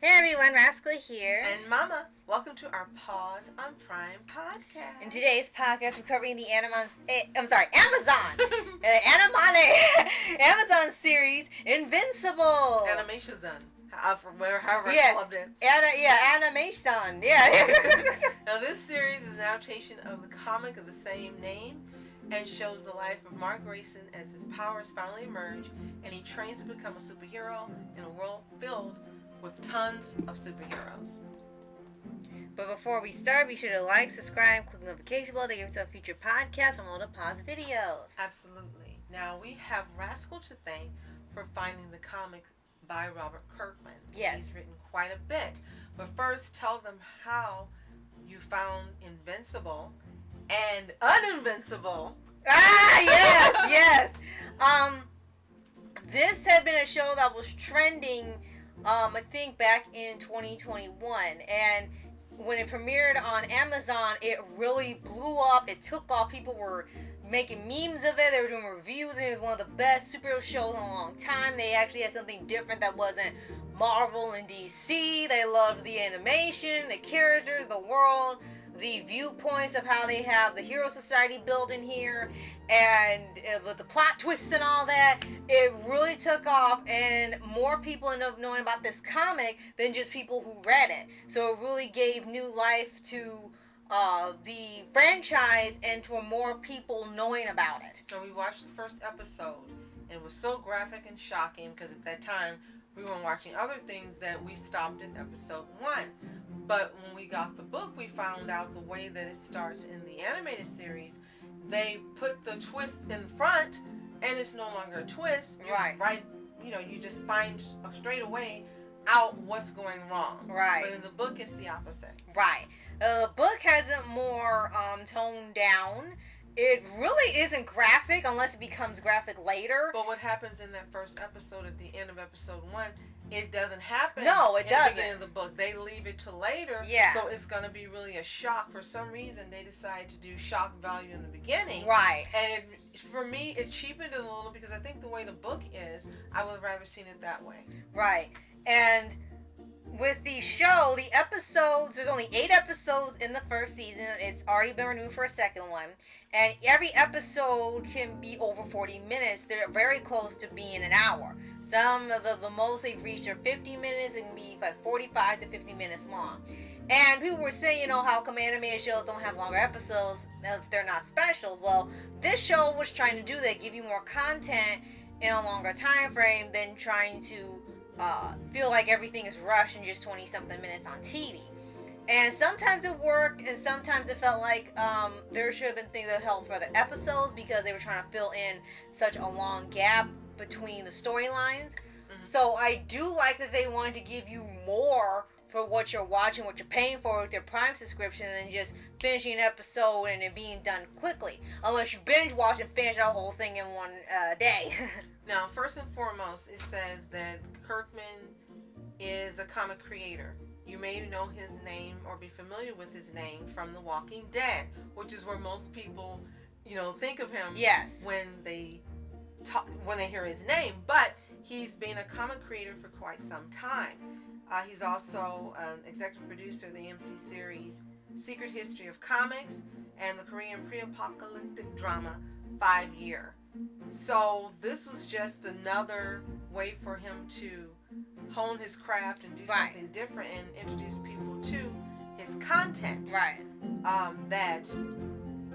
Hey everyone, Rascal here. And Mama, welcome to our Paws on Prime podcast. In today's podcast, we're covering the Amazon Amazon series, Invincible. Animation Zone. However I clubbed it. Animation. Yeah. Now this series is an adaptation of the comic of the same name and shows the life of Mark Grayson as his powers finally emerge and he trains to become a superhero in a world filled with tons of superheroes. But before we start, be sure to like, subscribe, click the notification bell to get some future podcasts and all the pause videos. Absolutely. Now we have Rascal to thank for finding the comic by Robert Kirkman. Yes. He's written quite a bit. But first, tell them how you found Invincible and Uninvincible. Yes. This had been a show that was trending I think back in 2021, and when it premiered on Amazon, it really blew up. It took off. People were making memes of it. They were doing reviews, and it was one of the best superhero shows in a long time. They actually had something different that wasn't Marvel and DC. They loved the animation, the characters, the world, the viewpoints of how they have the Hero Society built in here, and with the plot twists and all that, it really took off, and more people ended up knowing about this comic than just people who read it. So it really gave new life to the franchise and to more people knowing about it. So we watched the first episode, and it was so graphic and shocking because at that time we were watching other things that we stopped at episode 1. But when we got the book, we found out the way that it starts in the animated series, they put the twist in front, and it's no longer a twist. Right. You just find straight away out what's going wrong. Right. But in the book, it's the opposite. Right. The book has it more toned down. It really isn't graphic unless it becomes graphic later. But what happens in that first episode at the end of episode 1, it doesn't happen. No, it doesn't. In the beginning of the book. They leave it to later. Yeah. So it's going to be really a shock. For some reason, they decide to do shock value in the beginning. Right. And for me, it cheapened it a little because I think the way the book is, I would have rather seen it that way. Right. And with the show, the episodes, there's only 8 episodes in the first season. It's already been renewed for a second one. And every episode can be over 40 minutes. They're very close to being an hour. Some of the most they've reached are 50 minutes. It can be like 45 to 50 minutes long. And people were saying, how come animated shows don't have longer episodes if they're not specials? Well, this show was trying to do that, give you more content in a longer time frame than trying to feel like everything is rushed in just 20-something minutes on TV. And sometimes it worked, and sometimes it felt like there should have been things that helped for the episodes because they were trying to fill in such a long gap between the storylines. Mm-hmm. So I do like that they wanted to give you more for what you're watching, what you're paying for with your Prime subscription, than just finishing an episode and it being done quickly. Unless you binge watch and finish the whole thing in one day. Now, first and foremost, it says that Kirkman is a comic creator. You may know his name or be familiar with his name from The Walking Dead, which is where most people, think of him. Yes. When they hear his name. But he's been a comic creator for quite some time. He's also an executive producer of the AMC series Secret History of Comics and the Korean pre-apocalyptic drama 5 Year. So this was just another way for him to hone his craft and do something different and introduce people to his content. Right. That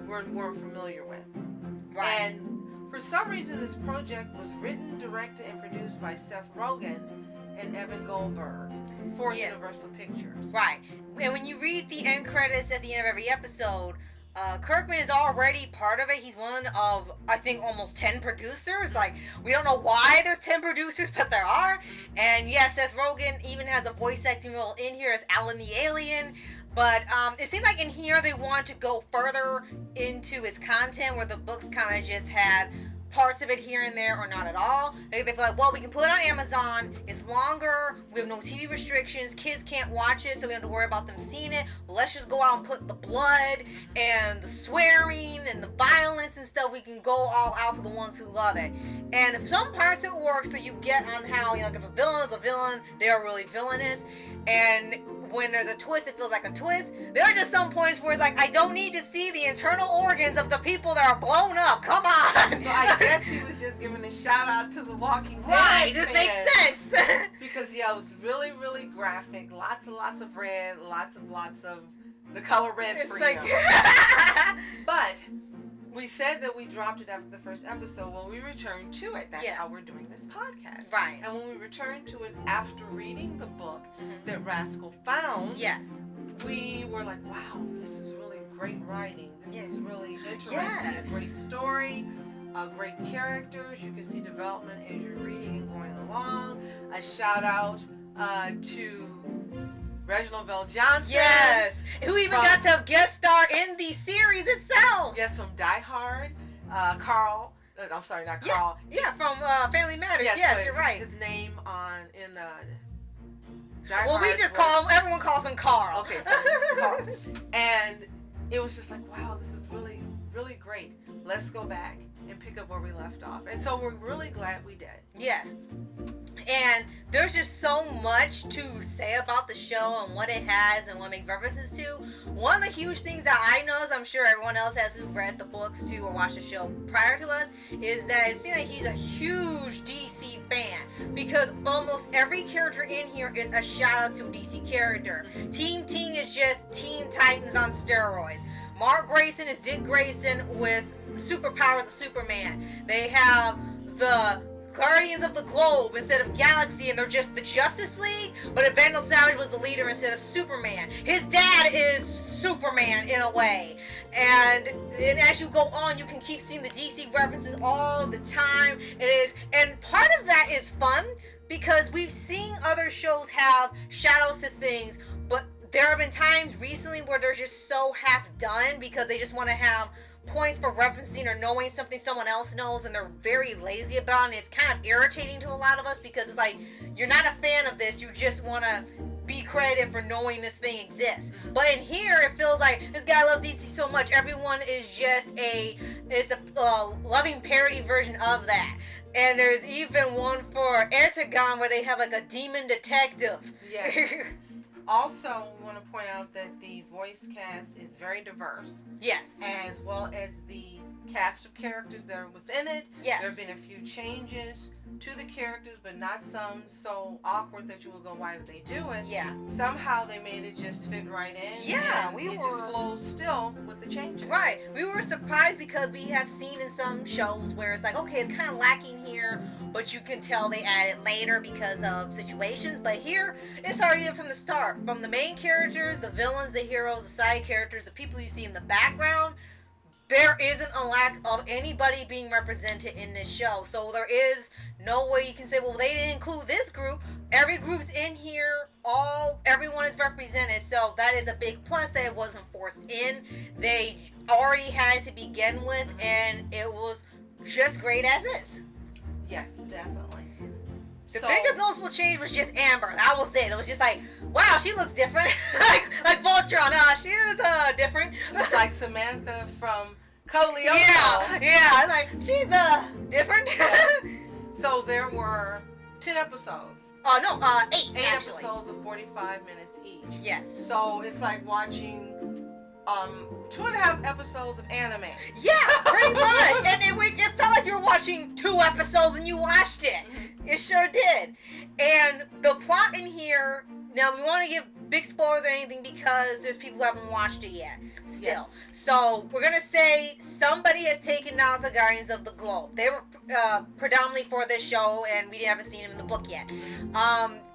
we're familiar with. Right. And for some reason, this project was written, directed, and produced by Seth Rogen and Evan Goldberg for Universal Pictures. Right. And when you read the end credits at the end of every episode, Kirkman is already part of it. He's one of, I think, almost 10 producers. Like, we don't know why there's 10 producers, but there are. And yes, Seth Rogen even has a voice acting role in here as Alan the Alien. But it seems like in here they want to go further into its content, where the books kind of just had parts of it here and there or not at all. They feel like, well, we can put it on Amazon. It's longer. We have no TV restrictions. Kids can't watch it, so we don't have to worry about them seeing it. Let's just go out and put the blood and the swearing and the violence and stuff. We can go all out for the ones who love it. And if some parts of it work, so you get on how, you know, if a villain is a villain, they are really villainous. And when there's a twist, it feels like a twist. There are just some points where it's like, I don't need to see the internal organs of the people that are blown up. Come on. So I guess he was just giving a shout out to the Walking Dead. Right, this makes sense. Because yeah, it was really, really graphic. Lots and lots of red. Lots of the color red It's freedom. like, But we said that we dropped it after the first episode. Well, we returned to it. That's Yes. how we're doing this podcast. Right. And when we returned to it after reading the book that Rascal found, Yes. we were like, wow, this is really great writing. This Yes. is really interesting. Yes. A great story, great characters. You can see development as you're reading and going along. A shout out to Reginald Bell Johnson. Yes. Who even got to guest star in the series itself. Yes, from Die Hard. Carl. I'm sorry, not Carl. Yeah, from Family Matters. Yes, but you're right. His name in Die Well, we Hard just was- call him, everyone calls him Carl. Okay, so Carl. And it was just like, wow, this is really, really great. Let's go back and pick up where we left off. And so we're really glad we did. Yes. And there's just so much to say about the show and what it has and what it makes references to. One of the huge things that I noticed, I'm sure everyone else has who read the books too or watched the show prior to us, is that it seems like he's a huge DC fan because almost every character in here is a shout out to a DC character. Teen Ting is just Teen Titans on steroids. Mark Grayson is Dick Grayson with superpowers of Superman. They have the Guardians of the Globe instead of Galaxy, and they're just the Justice League, but Vandal Savage was the leader instead of Superman. His dad is Superman in a way. And as you go on, you can keep seeing the DC references all the time. And part of that is fun because we've seen other shows have shadows to things, but there have been times recently where they're just so half done because they just want to have points for referencing or knowing something someone else knows, and they're very lazy about it. And it's kind of irritating to a lot of us because it's like, you're not a fan of this, you just want to be credited for knowing this thing exists. But in here, it feels like this guy loves DC so much, everyone is just it's a loving parody version of that. And there's even one for Ertegun where they have like a demon detective. Yeah. Also, we want to point out that the voice cast is very diverse. Yes. As well as the cast of characters that are within it. Yes. There have been a few changes to the characters, but not some so awkward that you will go, why did they do it? Yeah. Somehow they made it just fit right in. Yeah, and it just flows still with the changes. Right. We were surprised because we have seen in some shows where it's like, okay, it's kind of lacking here, but you can tell they added later because of situations. But here, it's already there from the start. From the main characters, the villains, the heroes, the side characters, the people you see in the background, there isn't a lack of anybody being represented in this show. So there is no way you can say, well, they didn't include this group. Every group's in here. Everyone is represented. So that is a big plus that it wasn't forced in. They already had to begin with, and it was just great as is. Yes, definitely. The biggest noticeable change was just Amber. That was it. It was just like, wow, she looks different. like Voltron. She is different. It's like Samantha from Code Lyoko. Yeah. Like, she's different. Yeah. So there were 10 episodes. Oh, no, 8 8 actually. episodes of 45 minutes each. Yes. So it's like watching 2.5 episodes of anime. Yeah, pretty much. And it felt like you were watching 2 episodes when you watched it. It sure did. And the plot in here, now we want to give big spoilers or anything because there's people who haven't watched it yet still. Yes. So we're going to say somebody has taken out the Guardians of the Globe. They were predominantly for this show, and we haven't seen them in the book yet.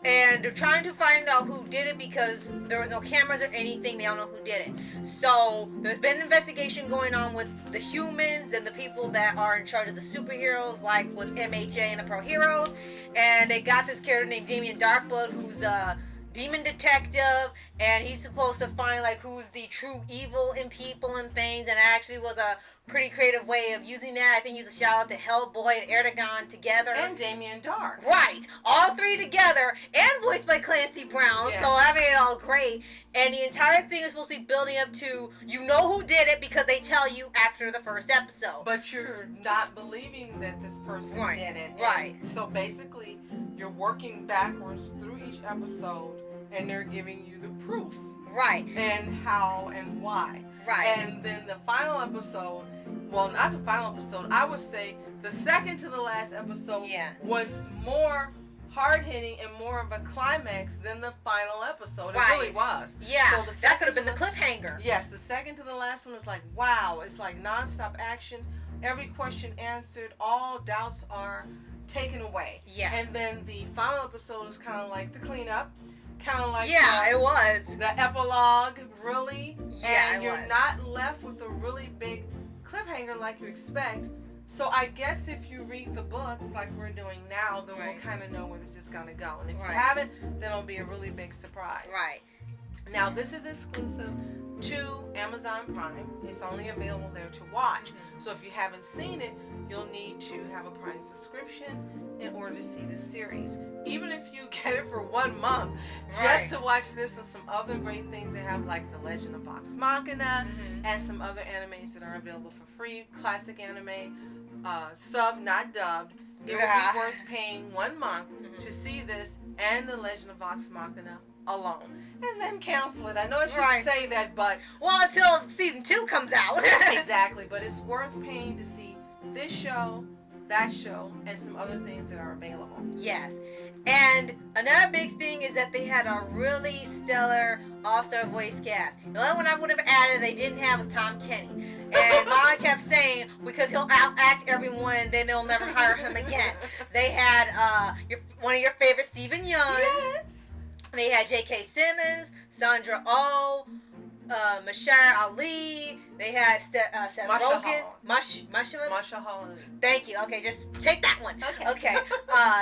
And they're trying to find out who did it because there was no cameras or anything. They don't know who did it. So there's been an investigation going on with the humans and the people that are in charge of the superheroes, like with MHA and the Pro Heroes. And they got this character named Damien Darkblood, who's a demon detective, and he's supposed to find like who's the true evil in people and things, and it actually was a pretty creative way of using that. I think he was a shout out to Hellboy and Erdogan together. And Damien Dark. Right. All three together and voiced by Clancy Brown. Yes. So that made it all great. And the entire thing is supposed to be building up to, you know who did it because they tell you after the first episode. But you're not believing that this person did it. Right. And so basically, you're working backwards through each episode and they're giving you the proof. Right. And how and why. Right. And then the final episode, well, not the final episode, I would say the second to the last episode was more hard-hitting and more of a climax than the final episode. It really was. Yeah. So the that could have been the cliffhanger. Yes, the second to the last one is like, wow, it's like non-stop action. Every question answered, all doubts are taken away. Yeah. And then the final episode is kind of like the cleanup. Kind of like it was the epilogue, really. Yeah, and you're not left with a really big cliffhanger like you expect. So I guess if you read the books like we're doing now, then we'll kind of know where this is going to go. And if you haven't, then it'll be a really big surprise. Right. Now, this is exclusive to Amazon Prime. It's only available there to watch. So if you haven't seen it, you'll need to have a Prime subscription in order to see this series. Even if you get it for 1 month, just to watch this and some other great things they have, like The Legend of Vox Machina and some other animes that are available for free, classic anime, sub, not dubbed. It will be worth paying 1 month to see this and The Legend of Vox Machina alone, and then cancel it. I know I shouldn't say that, but until season 2 comes out. Exactly, but it's worth paying to see this show, that show, and some other things that are available. Yes. And another big thing is that they had a really stellar all-star voice cast. The only one I would have added they didn't have was Tom Kenny. And Mama kept saying, because he'll out-act everyone, then they'll never hire him again. They had one of your favorites, Stephen Young. Yes. They had J.K. Simmons, Sandra Oh, Mashar Ali. They had Seth Rogen. Marsha Holland. Thank you. Okay, just take that one. Okay.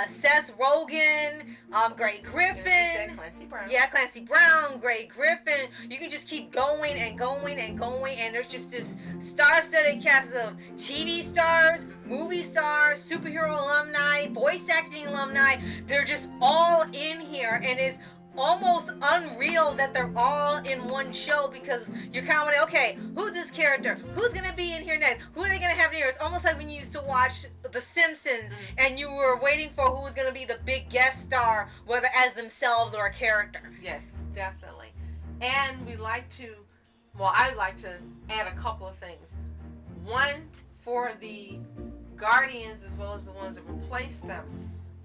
Seth Rogen, Gray Griffin. You said Clancy Brown. Yeah, Clancy Brown, Gray Griffin. You can just keep going and going and going, and there's just this star-studded cast of TV stars, movie stars, superhero alumni, voice acting alumni. They're just all in here, and it's almost unreal that they're all in one show, because you're kind of like, okay, who's this character? Who's going to be in here next? Who are they going to have here? It's almost like when you used to watch The Simpsons and you were waiting for who was going to be the big guest star, whether as themselves or a character. Yes, definitely. And I like to add a couple of things. One, for the Guardians as well as the ones that replace them.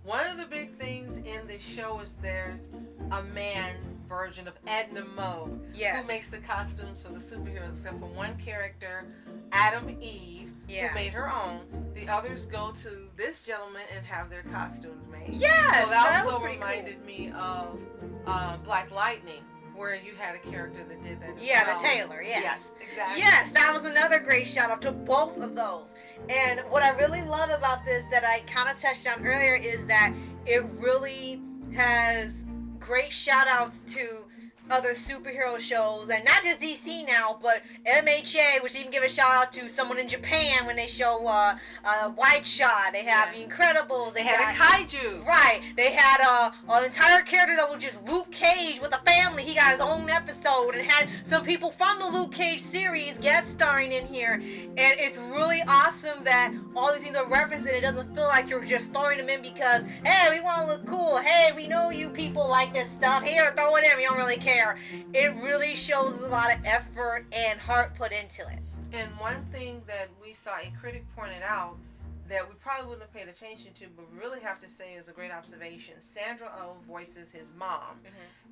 One of the big things in this show is there's a man version of Edna Mode who makes the costumes for the superheroes, except for one character, Adam Eve, who made her own. The others go to this gentleman and have their costumes made. Yes, so that also reminded me of Black Lightning, where you had a character that did that as well. The Taylor, Yes, exactly. Yes, that was another great shout out to both of those. And what I really love about this that I kind of touched on earlier is that it really has great shout outs to other superhero shows, and not just DC now, but MHA, which even give a shout out to someone in Japan when they show White Shot. They have The Incredibles. They had a kaiju. Right. They had an entire character that was just Luke Cage with a family. He got his own episode, and had some people from the Luke Cage series guest starring in here. And it's really awesome that all these things are referenced, and it doesn't feel like you're just throwing them in because, hey, we want to look cool. Hey, we know you people like this stuff. Here, throw it in. We don't really care. It really shows a lot of effort and heart put into it. And one thing that we saw a critic pointed out that we probably wouldn't have paid attention to, but we really have to say is a great observation. Sandra Oh voices his mom,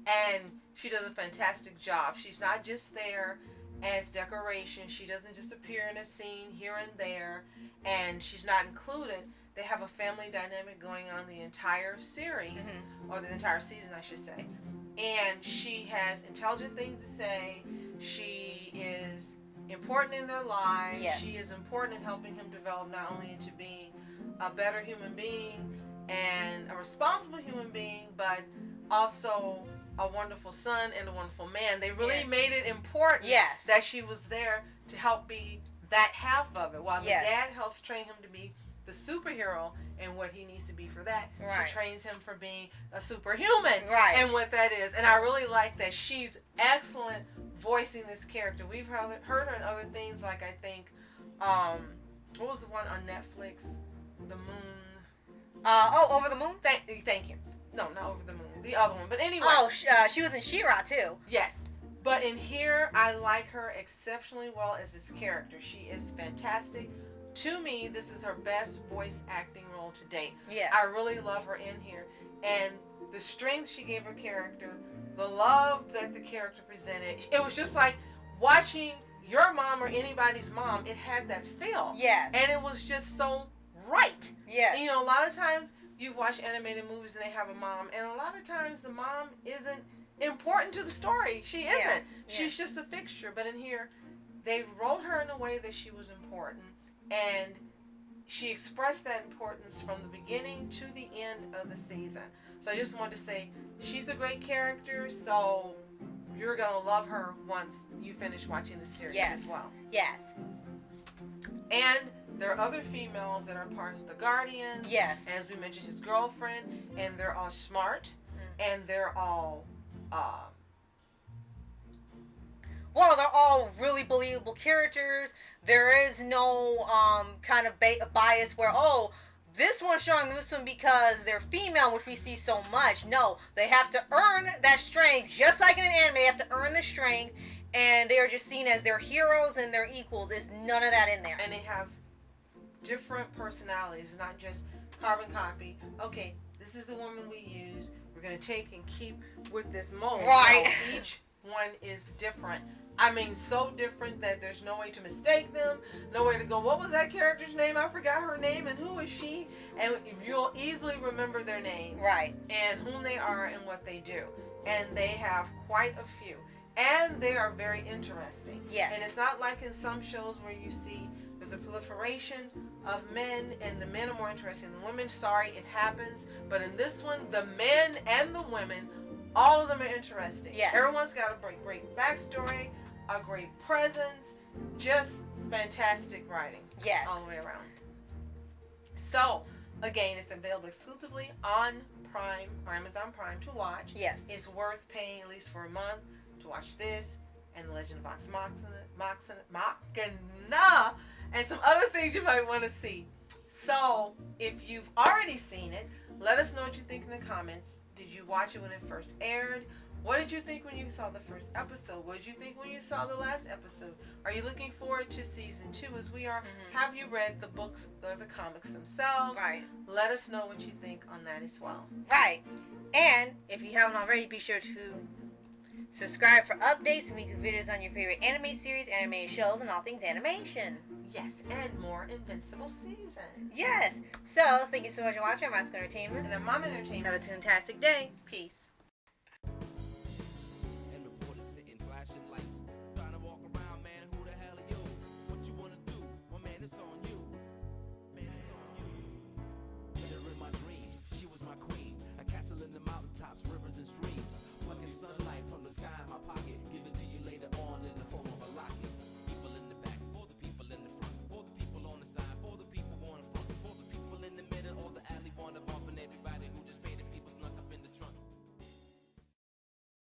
and she does a fantastic job. She's not just there as decoration. She doesn't just appear in a scene here and there, and she's not included. They have a family dynamic going on the entire series, or the entire season, I should say. And she has intelligent things to say. She is important in their lives. Yeah. She is important in helping him develop not only into being a better human being and a responsible human being, but also a wonderful son and a wonderful man. They really made it important that she was there to help be that half of it. While the Yes. dad helps train him to be the superhero and what he needs to be for that, Right. she trains him for being a superhuman, Right. and what that is. And I really like that she's excellent voicing this character. We've heard her in other things, like I think, what was the one on Netflix? The Moon. Over the Moon? Thank you. No, not Over the Moon. The other one. But anyway. Oh, she was in She-Ra too. Yes. But in here, I like her exceptionally well as this character. She is fantastic. To me, this is her best voice acting role to date. Yeah. I really love her in here. And the strength she gave her character, the love that the character presented, it was just like watching your mom or anybody's mom. It had that feel. Yes. And it was just so right. Yes. You know, a lot of times you watch animated movies and they have a mom, and a lot of times the mom isn't important to the story. She isn't. Yeah. She's just a fixture. But in here, they wrote her in a way that she was important, and she expressed that importance from the beginning to the end of the season. So I just wanted to say she's a great character, so you're going to love her once you finish watching the series as well. Yes. And there are other females that are part of the Guardians. Yes. As we mentioned, his girlfriend, and they're all smart, and they're all well, they're all really believable characters. There is no kind of bias where, oh, this one's showing this one because they're female, which we see so much. No, they have to earn that strength, just like in an anime. They have to earn the strength, and they are just seen as their heroes and their equals. There's none of that in there. And they have different personalities, not just carbon copy. Okay, this is the woman we use. We're going to take and keep with this mold. Right. So each one is different. I mean, so different that there's no way to mistake them, no way to go, what was that character's name? I forgot her name, and who is she? And you'll easily remember their names. Right. And whom they are and what they do. And they have quite a few. And they are very interesting. Yes. And it's not like in some shows where you see there's a proliferation of men, and the men are more interesting than the women. Sorry, it happens. But in this one, the men and the women, all of them are interesting. Yes. Everyone's got a great backstory, a great presence, just fantastic writing. Yes. All the way around. So, again, it's available exclusively on Prime or Amazon Prime to watch. Yes. It's worth paying at least for a month to watch this and The Legend of Vox Machina and some other things you might want to see. So, if you've already seen it, let us know what you think in the comments. Did you watch it when it first aired? What did you think when you saw the first episode? What did you think when you saw the last episode? Are you looking forward to season 2 as we are? Mm-hmm. Have you read the books or the comics themselves? Right. Let us know what you think on that as well. Right. And if you haven't already, be sure to subscribe for updates and weekly videos on your favorite anime series, animated shows, and all things animation. Yes, and more Invincible season. Yes. So, thank you so much for watching. I'm Oscar Entertainment. And I'm Mom Entertainment. Have a fantastic day. Peace.